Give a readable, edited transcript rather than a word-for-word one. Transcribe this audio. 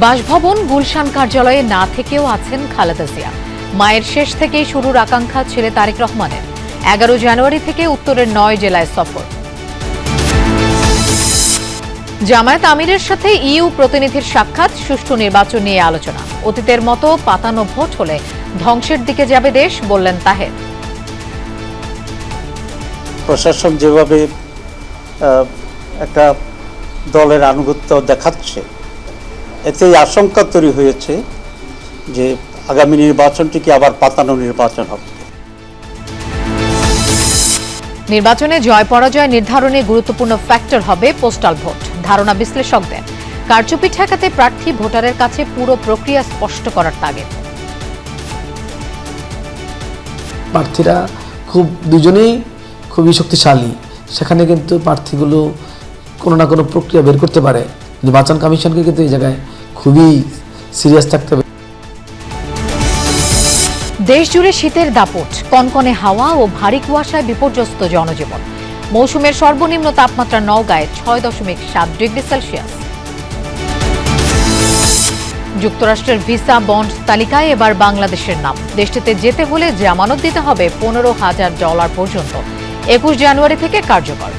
বাসভবন গুলশান কার্যালয়ে না থেকেও আছেন খালেদা জিয়া। মায়ের শেষ থেকেই শুরুর আকাঙ্ক্ষা ছেলে তারেক রহমানের। 11 জানুয়ারি থেকে উত্তরের 9 জেলায় সফর। জামায়াত আমিরের সাথে ইইউ প্রতিনিধির সাক্ষাৎ, সুষ্ঠু নির্বাচন নিয়ে আলোচনা। অতীতের মতো পাতানো ভোট হলে ধ্বংসের দিকে যাবে দেশ, বললেন তাহের। প্রশাসন যেভাবে একটা দলের আনুগত্য দেখাচ্ছে, এতে আশঙ্কা তৈরি হয়েছে যে আগামী নির্বাচনটি কি আবার পাতানো নির্বাচন হবে। নির্বাচনে জয় পরাজয় নির্ধারণে গুরুত্বপূর্ণ ফ্যাক্টর হবে পোস্টাল ভোট, ধারণা বিশ্লেষকদের। কারচুপি ঠেকাতে প্রার্থী ভোটারের কাছে পুরো প্রক্রিয়া স্পষ্ট করার তাগিদ। প্রার্থীরা দুজনেই খুবই শক্তিশালী, সেখানে কিন্তু প্রার্থীগুলো কোনো না কোনো প্রক্রিয়া বের করতে পারে। নির্বাচন কমিশনকে কিন্তু এই জায়গায় খুবই সিরিয়াস থাকতে হবে। দেশ জুড়ে শীতের দাপট, কনকনে হাওয়া ও ভারী কুয়াশায় বিপর্যস্ত জনজীবন। মৌসুমের সর্বনিম্ন তাপমাত্রা নওগাঁয় 6.7 ডিগ্রি সেলসিয়াস। যুক্তরাষ্ট্রের ভিসা বন্ড তালিকায় এবার বাংলাদেশের নাম। দেশটিতে যেতে হলে জামানত দিতে হবে $15,000 পর্যন্ত। 21 জানুয়ারি থেকে কার্যকর।